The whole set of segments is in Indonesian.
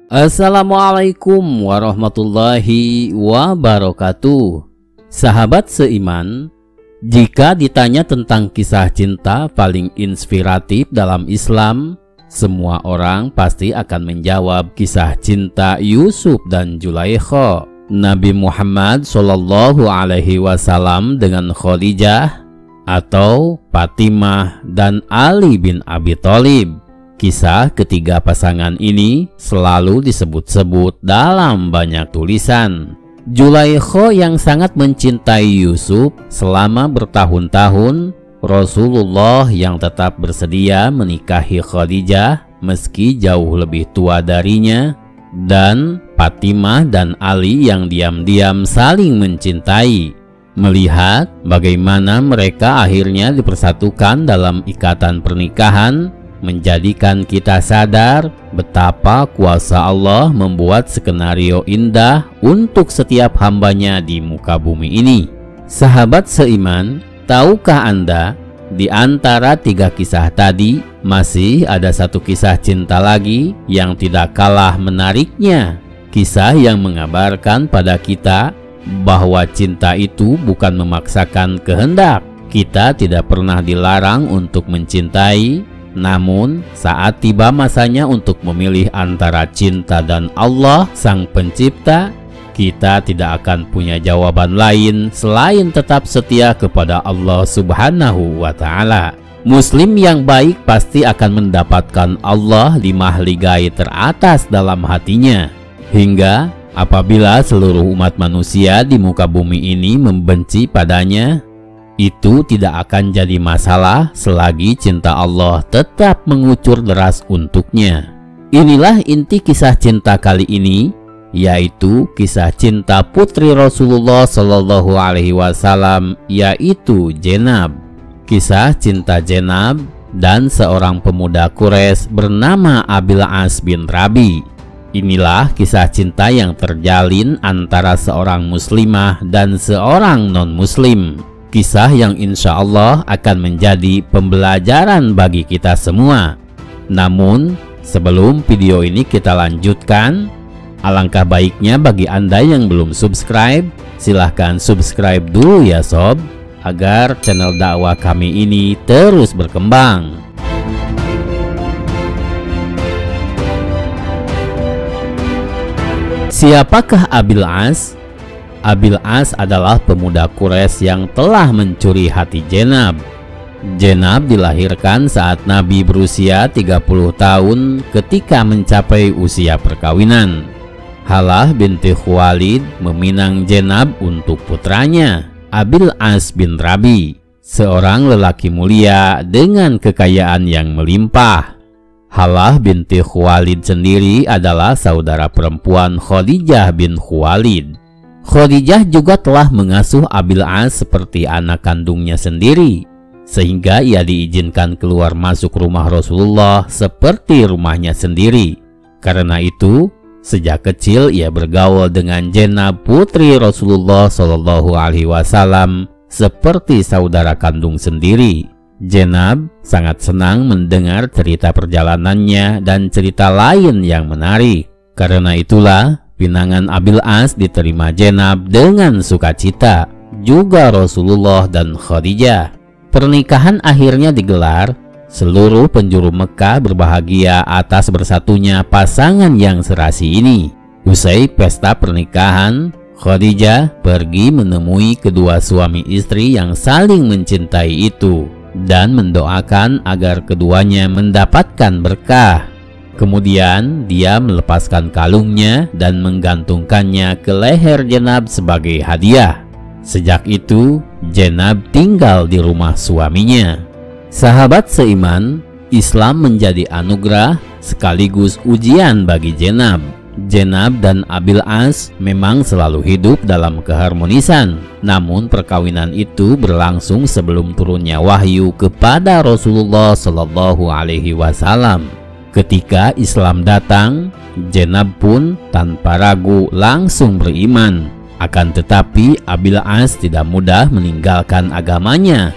Assalamualaikum warahmatullahi wabarakatuh. Sahabat seiman, jika ditanya tentang kisah cinta paling inspiratif dalam Islam, semua orang pasti akan menjawab kisah cinta Yusuf dan Zulaikha, Nabi Muhammad SAW dengan Khadijah, atau Fatimah dan Ali bin Abi Thalib. Kisah ketiga pasangan ini selalu disebut-sebut dalam banyak tulisan. Zulaikha yang sangat mencintai Yusuf selama bertahun-tahun, Rasulullah yang tetap bersedia menikahi Khadijah meski jauh lebih tua darinya, dan Fatimah dan Ali yang diam-diam saling mencintai. Melihat bagaimana mereka akhirnya dipersatukan dalam ikatan pernikahan, menjadikan kita sadar betapa kuasa Allah membuat skenario indah untuk setiap hambanya di muka bumi ini. Sahabat seiman, tahukah Anda, di antara tiga kisah tadi masih ada satu kisah cinta lagi yang tidak kalah menariknya. Kisah yang mengabarkan pada kita bahwa cinta itu bukan memaksakan kehendak. Kita tidak pernah dilarang untuk mencintai, namun saat tiba masanya untuk memilih antara cinta dan Allah Sang Pencipta, kita tidak akan punya jawaban lain selain tetap setia kepada Allah Subhanahu wa Ta'ala. Muslim yang baik pasti akan mendapatkan Allah di mahligai teratas dalam hatinya, hingga apabila seluruh umat manusia di muka bumi ini membenci padanya, itu tidak akan jadi masalah selagi cinta Allah tetap mengucur deras untuknya. Inilah inti kisah cinta kali ini, yaitu kisah cinta putri Rasulullah SAW, yaitu Zainab. Kisah cinta Zainab dan seorang pemuda Quraisy bernama Abil As bin Rabi. Inilah kisah cinta yang terjalin antara seorang muslimah dan seorang non-muslim. Kisah yang insya Allah akan menjadi pembelajaran bagi kita semua. Namun, sebelum video ini kita lanjutkan, alangkah baiknya bagi Anda yang belum subscribe, silahkan subscribe dulu ya sob, agar channel dakwah kami ini terus berkembang. Siapakah Abil As? Abil As adalah pemuda Quraisy yang telah mencuri hati Zainab. Zainab dilahirkan saat Nabi berusia 30 tahun ketika mencapai usia perkawinan. Halah binti Khuwailid meminang Zainab untuk putranya, Abil As bin Rabi, seorang lelaki mulia dengan kekayaan yang melimpah. Halah binti Khuwailid sendiri adalah saudara perempuan Khadijah bin Khuwailid. Khadijah juga telah mengasuh Abil As seperti anak kandungnya sendiri, sehingga ia diizinkan keluar masuk rumah Rasulullah seperti rumahnya sendiri. Karena itu, sejak kecil ia bergaul dengan Zainab putri Rasulullah SAW seperti saudara kandung sendiri. Zainab sangat senang mendengar cerita perjalanannya dan cerita lain yang menarik. Karena itulah, pinangan Abil As diterima Zainab dengan sukacita, juga Rasulullah dan Khadijah. Pernikahan akhirnya digelar. Seluruh penjuru Mekah berbahagia atas bersatunya pasangan yang serasi ini. Usai pesta pernikahan, Khadijah pergi menemui kedua suami istri yang saling mencintai itu dan mendoakan agar keduanya mendapatkan berkah. Kemudian dia melepaskan kalungnya dan menggantungkannya ke leher Zainab sebagai hadiah. Sejak itu, Zainab tinggal di rumah suaminya. Sahabat seiman, Islam menjadi anugerah sekaligus ujian bagi Zainab. Zainab dan Abil As memang selalu hidup dalam keharmonisan. Namun perkawinan itu berlangsung sebelum turunnya wahyu kepada Rasulullah SAW. Ketika Islam datang, Zainab pun tanpa ragu langsung beriman. Akan tetapi Abil As tidak mudah meninggalkan agamanya.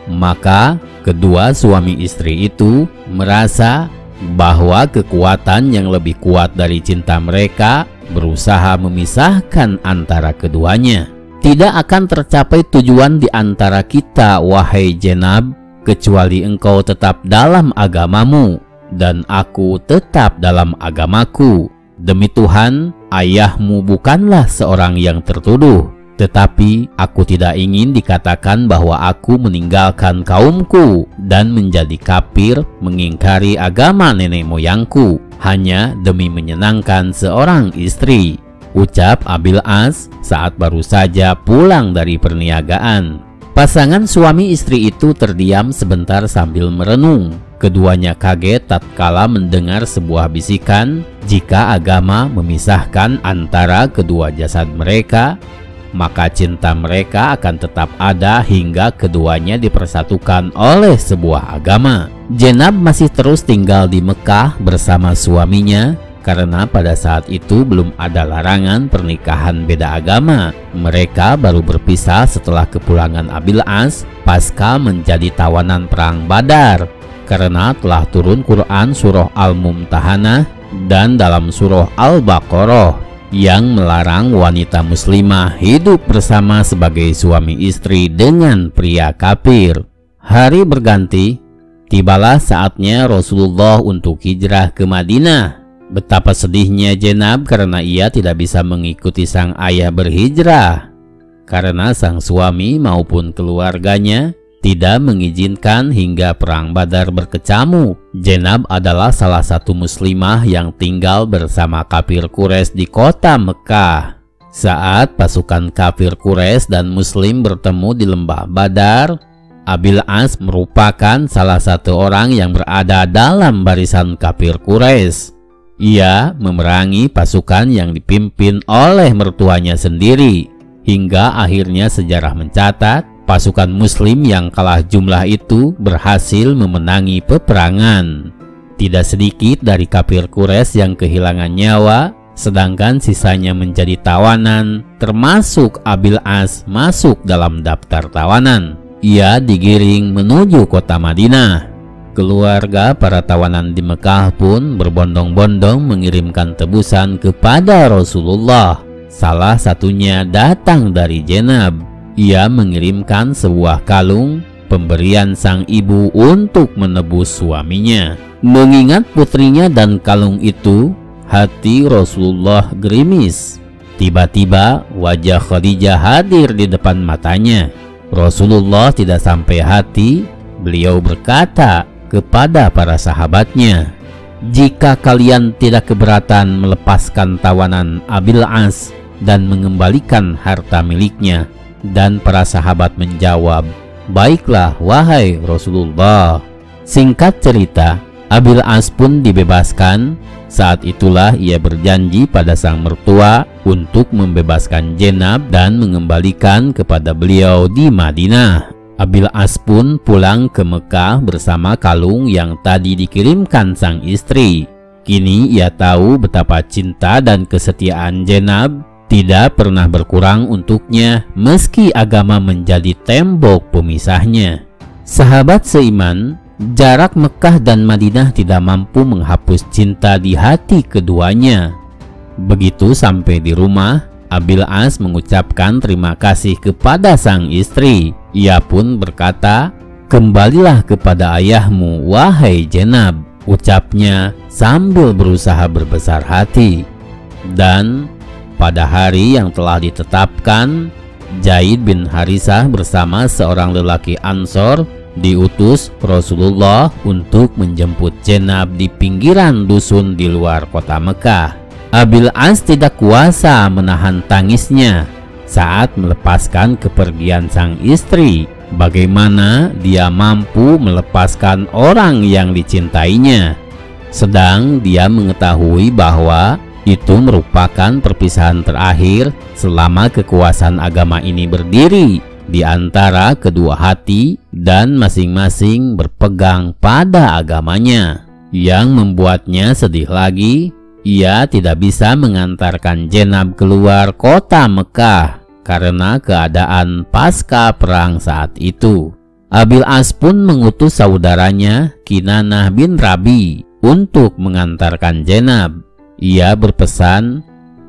Maka kedua suami istri itu merasa bahwa kekuatan yang lebih kuat dari cinta mereka berusaha memisahkan antara keduanya. Tidak akan tercapai tujuan di antara kita, wahai Jenab, kecuali engkau tetap dalam agamamu dan aku tetap dalam agamaku. Demi Tuhan, ayahmu bukanlah seorang yang tertuduh, tetapi aku tidak ingin dikatakan bahwa aku meninggalkan kaumku dan menjadi kafir mengingkari agama nenek moyangku hanya demi menyenangkan seorang istri, ucap Abil As saat baru saja pulang dari perniagaan. Pasangan suami istri itu terdiam sebentar sambil merenung. Keduanya kaget tatkala mendengar sebuah bisikan jika agama memisahkan antara kedua jasad mereka, maka cinta mereka akan tetap ada hingga keduanya dipersatukan oleh sebuah agama. Jenab masih terus tinggal di Mekah bersama suaminya karena pada saat itu belum ada larangan pernikahan beda agama. Mereka baru berpisah setelah kepulangan Abil As pasca menjadi tawanan perang Badar, karena telah turun Quran surah Al-Mumtahanah dan dalam surah Al-Baqarah yang melarang wanita muslimah hidup bersama sebagai suami istri dengan pria kafir. Hari berganti, tibalah saatnya Rasulullah untuk hijrah ke Madinah. Betapa sedihnya Jenab karena ia tidak bisa mengikuti sang ayah berhijrah, karena sang suami maupun keluarganya tidak mengizinkan hingga perang Badar berkecamuk. Jenab adalah salah satu muslimah yang tinggal bersama kafir Quraisy di kota Mekah. Saat pasukan kafir Quraisy dan muslim bertemu di lembah Badar, Abil As merupakan salah satu orang yang berada dalam barisan kafir Quraisy. Ia memerangi pasukan yang dipimpin oleh mertuanya sendiri, hingga akhirnya sejarah mencatat pasukan muslim yang kalah jumlah itu berhasil memenangi peperangan. Tidak sedikit dari kafir Quraisy yang kehilangan nyawa, sedangkan sisanya menjadi tawanan, termasuk Abil As masuk dalam daftar tawanan. Ia digiring menuju kota Madinah. Keluarga para tawanan di Mekah pun berbondong-bondong mengirimkan tebusan kepada Rasulullah. Salah satunya datang dari Jenab. Ia mengirimkan sebuah kalung pemberian sang ibu untuk menebus suaminya. Mengingat putrinya dan kalung itu, hati Rasulullah gerimis. Tiba-tiba wajah Khadijah hadir di depan matanya. Rasulullah tidak sampai hati, beliau berkata kepada para sahabatnya, "Jika kalian tidak keberatan melepaskan tawanan Abil As dan mengembalikan harta miliknya." Dan para sahabat menjawab, "Baiklah wahai Rasulullah." Singkat cerita, Abil As pun dibebaskan. Saat itulah ia berjanji pada sang mertua untuk membebaskan Jenab dan mengembalikan kepada beliau di Madinah. Abil As pun pulang ke Mekah bersama kalung yang tadi dikirimkan sang istri. Kini ia tahu betapa cinta dan kesetiaan Jenab tidak pernah berkurang untuknya meski agama menjadi tembok pemisahnya. Sahabat seiman, jarak Mekah dan Madinah tidak mampu menghapus cinta di hati keduanya. Begitu sampai di rumah, Abil As mengucapkan terima kasih kepada sang istri. Ia pun berkata, "Kembalilah kepada ayahmu, wahai Jenab," ucapnya sambil berusaha berbesar hati. Dan pada hari yang telah ditetapkan, Zaid bin Harisah bersama seorang lelaki Ansor diutus Rasulullah untuk menjemput Jenab di pinggiran dusun di luar kota Mekah. Abil As tidak kuasa menahan tangisnya saat melepaskan kepergian sang istri. Bagaimana dia mampu melepaskan orang yang dicintainya, sedang dia mengetahui bahwa itu merupakan perpisahan terakhir selama kekuasaan agama ini berdiri di antara kedua hati dan masing-masing berpegang pada agamanya. Yang membuatnya sedih lagi, ia tidak bisa mengantarkan Jenab keluar kota Mekah karena keadaan pasca perang saat itu. Abil As pun mengutus saudaranya Kinanah bin Rabi untuk mengantarkan Jenab. Ia berpesan,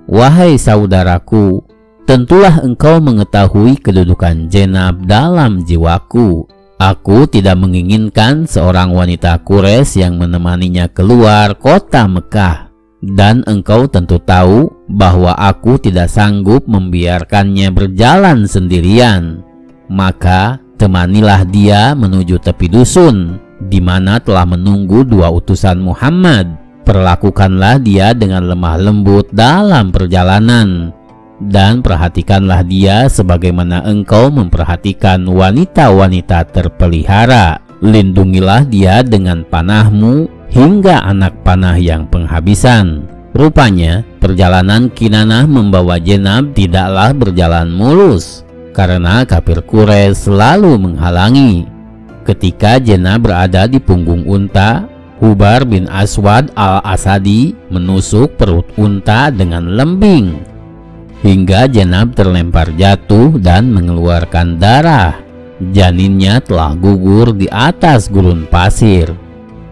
"Wahai saudaraku, tentulah engkau mengetahui kedudukan Jenab dalam jiwaku. Aku tidak menginginkan seorang wanita Quraisy yang menemaninya keluar kota Mekah. Dan engkau tentu tahu bahwa aku tidak sanggup membiarkannya berjalan sendirian. Maka temanilah dia menuju tepi dusun, di mana telah menunggu 2 utusan Muhammad. Perlakukanlah dia dengan lemah lembut dalam perjalanan, dan perhatikanlah dia sebagaimana engkau memperhatikan wanita-wanita terpelihara. Lindungilah dia dengan panahmu hingga anak panah yang penghabisan." Rupanya perjalanan Kinanah membawa Jenab tidaklah berjalan mulus, karena kafir Quraisy selalu menghalangi. Ketika Jenab berada di punggung unta, Hubar bin Aswad al-Asadi menusuk perut unta dengan lembing hingga Jenab terlempar jatuh dan mengeluarkan darah. Janinnya telah gugur di atas gurun pasir.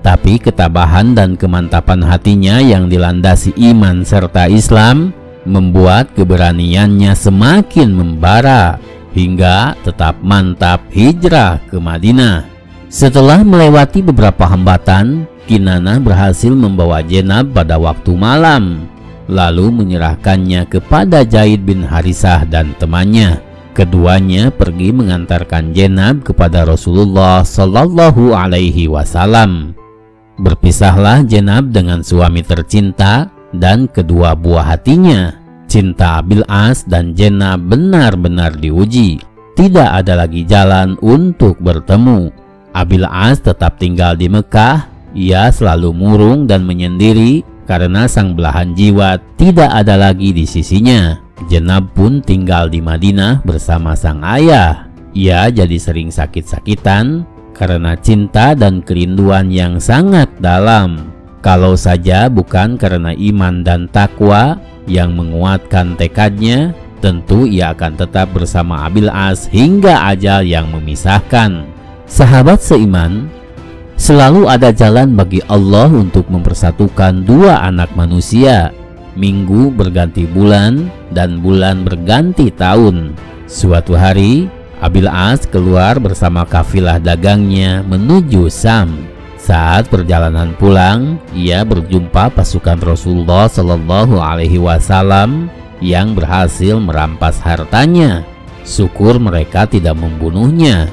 Tapi ketabahan dan kemantapan hatinya yang dilandasi iman serta Islam membuat keberaniannya semakin membara hingga tetap mantap hijrah ke Madinah. Setelah melewati beberapa hambatan, Kinanah berhasil membawa Jenab pada waktu malam, lalu menyerahkannya kepada Zaid bin Harisah dan temannya. Keduanya pergi mengantarkan Jenab kepada Rasulullah Shallallahu Alaihi Wasallam. Berpisahlah Jenab dengan suami tercinta dan kedua buah hatinya. Cinta Abil As dan Jenab benar-benar diuji. Tidak ada lagi jalan untuk bertemu. Abil As tetap tinggal di Mekah. Ia selalu murung dan menyendiri karena sang belahan jiwa tidak ada lagi di sisinya. Jenab pun tinggal di Madinah bersama sang ayah. Ia jadi sering sakit-sakitan karena cinta dan kerinduan yang sangat dalam. Kalau saja bukan karena iman dan takwa yang menguatkan tekadnya, tentu ia akan tetap bersama Abil As hingga ajal yang memisahkan. Sahabat seiman, selalu ada jalan bagi Allah untuk mempersatukan 2 anak manusia. Minggu berganti bulan dan bulan berganti tahun. Suatu hari, Abil As keluar bersama kafilah dagangnya menuju Sam. Saat perjalanan pulang, ia berjumpa pasukan Rasulullah Shallallahu Alaihi Wasallam yang berhasil merampas hartanya. Syukur mereka tidak membunuhnya.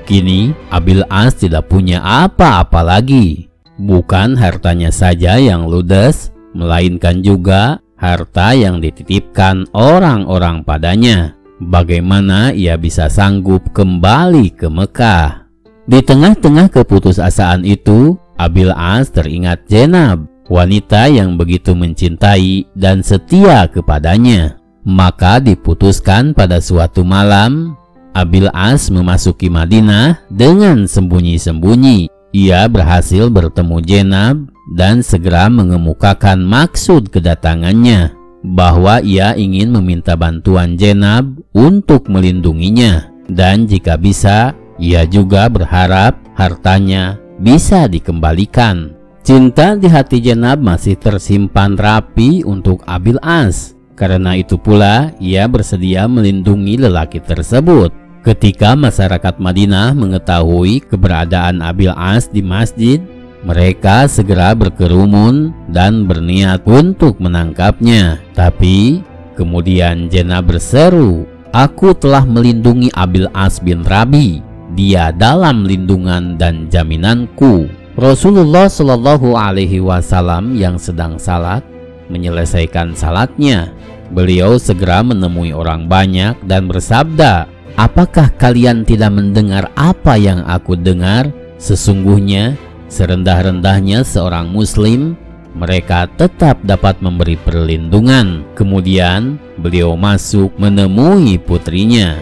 Kini Abil As tidak punya apa-apa lagi. Bukan hartanya saja yang ludes, melainkan juga harta yang dititipkan orang-orang padanya. Bagaimana ia bisa sanggup kembali ke Mekah? Di tengah-tengah keputusasaan itu, Abil As teringat Jenab, wanita yang begitu mencintai dan setia kepadanya. Maka diputuskan pada suatu malam, Abil As memasuki Madinah dengan sembunyi-sembunyi. Ia berhasil bertemu Jenab dan segera mengemukakan maksud kedatangannya, bahwa ia ingin meminta bantuan Jenab untuk melindunginya, dan jika bisa, ia juga berharap hartanya bisa dikembalikan. Cinta di hati Jenab masih tersimpan rapi untuk Abil As. Karena itu pula ia bersedia melindungi lelaki tersebut. Ketika masyarakat Madinah mengetahui keberadaan Abil As di masjid, mereka segera berkerumun dan berniat untuk menangkapnya. Tapi kemudian Jenab berseru, "Aku telah melindungi Abil As bin Rabi. Dia dalam lindungan dan jaminanku." Rasulullah Shallallahu Alaihi Wasallam yang sedang salat menyelesaikan salatnya. Beliau segera menemui orang banyak dan bersabda, "Apakah kalian tidak mendengar apa yang aku dengar? Sesungguhnya serendah-rendahnya seorang muslim, mereka tetap dapat memberi perlindungan." Kemudian beliau masuk menemui putrinya.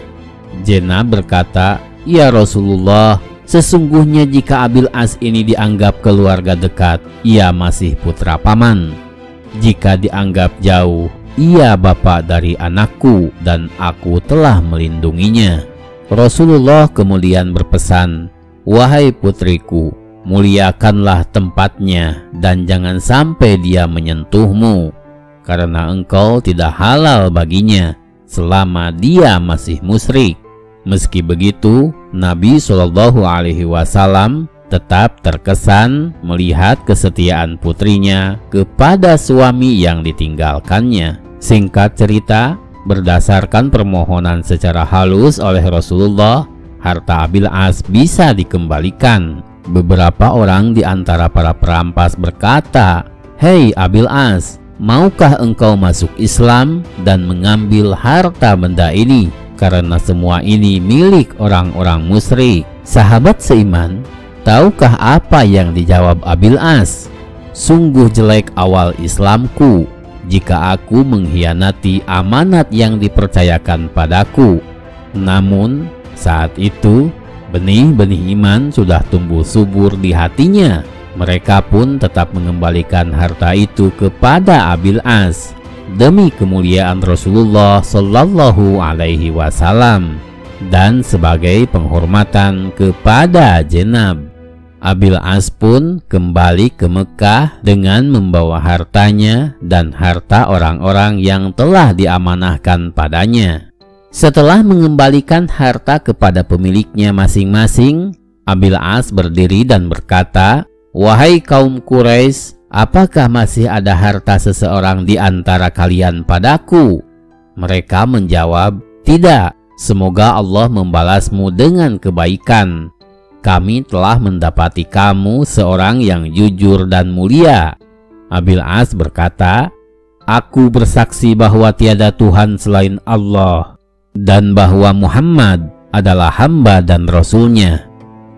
Jenab berkata, "Ya Rasulullah, sesungguhnya jika Abil As ini dianggap keluarga dekat, ia masih putra paman. Jika dianggap jauh, ia bapak dari anakku dan aku telah melindunginya." Rasulullah kemudian berpesan, "Wahai putriku, muliakanlah tempatnya dan jangan sampai dia menyentuhmu, karena engkau tidak halal baginya selama dia masih musyrik. Meski begitu, Nabi Shallallahu Alaihi Wasallam tetap terkesan melihat kesetiaan putrinya kepada suami yang ditinggalkannya. Singkat cerita, berdasarkan permohonan secara halus oleh Rasulullah, harta Abil As bisa dikembalikan. Beberapa orang di antara para perampas berkata, "Hei Abil As, maukah engkau masuk Islam dan mengambil harta benda ini? Karena semua ini milik orang-orang musyrik." Sahabat seiman, tahukah apa yang dijawab Abil As? "Sungguh jelek awal Islamku jika aku mengkhianati amanat yang dipercayakan padaku." Namun saat itu benih-benih iman sudah tumbuh subur di hatinya. Mereka pun tetap mengembalikan harta itu kepada Abil As demi kemuliaan Rasulullah Shallallahu Alaihi Wasallam dan sebagai penghormatan kepada Jenab. Abil As pun kembali ke Mekah dengan membawa hartanya dan harta orang-orang yang telah diamanahkan padanya. Setelah mengembalikan harta kepada pemiliknya masing-masing, Abil As berdiri dan berkata, "Wahai kaum Quraisy, apakah masih ada harta seseorang di antara kalian padaku?" Mereka menjawab, "Tidak, semoga Allah membalasmu dengan kebaikan. Kami telah mendapati kamu seorang yang jujur dan mulia." Abil As berkata, "Aku bersaksi bahwa tiada Tuhan selain Allah dan bahwa Muhammad adalah hamba dan Rasul-Nya.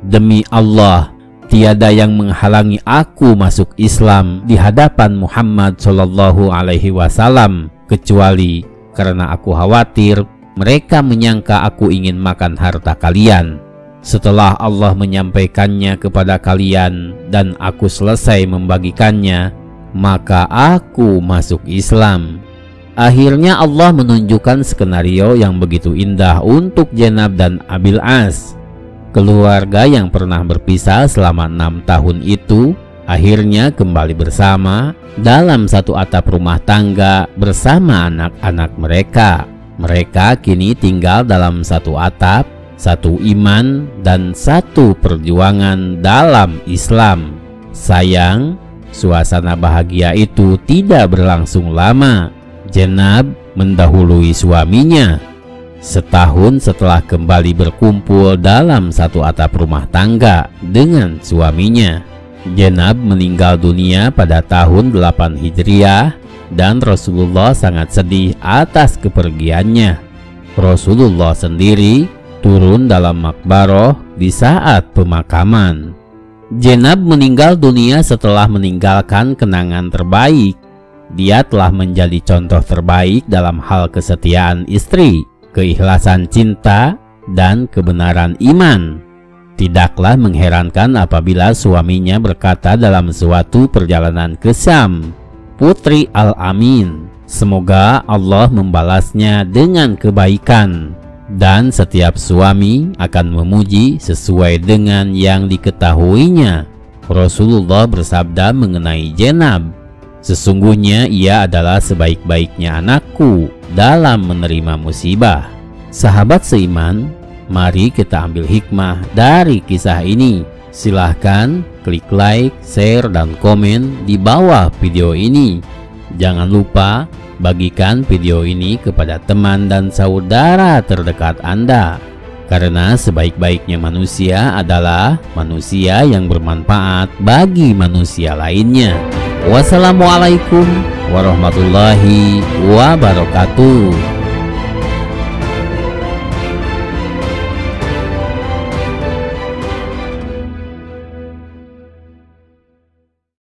Demi Allah, tiada yang menghalangi aku masuk Islam di hadapan Muhammad Shallallahu Alaihi Wasallam kecuali karena aku khawatir mereka menyangka aku ingin makan harta kalian. Setelah Allah menyampaikannya kepada kalian dan aku selesai membagikannya, maka aku masuk Islam." Akhirnya Allah menunjukkan skenario yang begitu indah untuk Jenab dan Abil As. Keluarga yang pernah berpisah selama 6 tahun itu akhirnya kembali bersama dalam satu atap rumah tangga bersama anak-anak mereka. Mereka kini tinggal dalam satu atap, satu iman, dan satu perjuangan dalam Islam. Sayang, suasana bahagia itu tidak berlangsung lama. Jenab mendahului suaminya. Setahun setelah kembali berkumpul dalam satu atap rumah tangga dengan suaminya, Jenab meninggal dunia pada tahun 8 Hijriah dan Rasulullah sangat sedih atas kepergiannya. Rasulullah sendiri turun dalam makbaroh di saat pemakaman. Jenab meninggal dunia setelah meninggalkan kenangan terbaik. Dia telah menjadi contoh terbaik dalam hal kesetiaan istri, keikhlasan cinta, dan kebenaran iman. Tidaklah mengherankan apabila suaminya berkata dalam suatu perjalanan ke Syam, "Putri Al-Amin, semoga Allah membalasnya dengan kebaikan." Dan setiap suami akan memuji sesuai dengan yang diketahuinya. Rasulullah bersabda mengenai Jenab, "Sesungguhnya ia adalah sebaik-baiknya anakku dalam menerima musibah." Sahabat seiman, mari kita ambil hikmah dari kisah ini. Silahkan klik like, share, dan komen di bawah video ini. Jangan lupa bagikan video ini kepada teman dan saudara terdekat Anda, karena sebaik-baiknya manusia adalah manusia yang bermanfaat bagi manusia lainnya. Wassalamualaikum warahmatullahi wabarakatuh.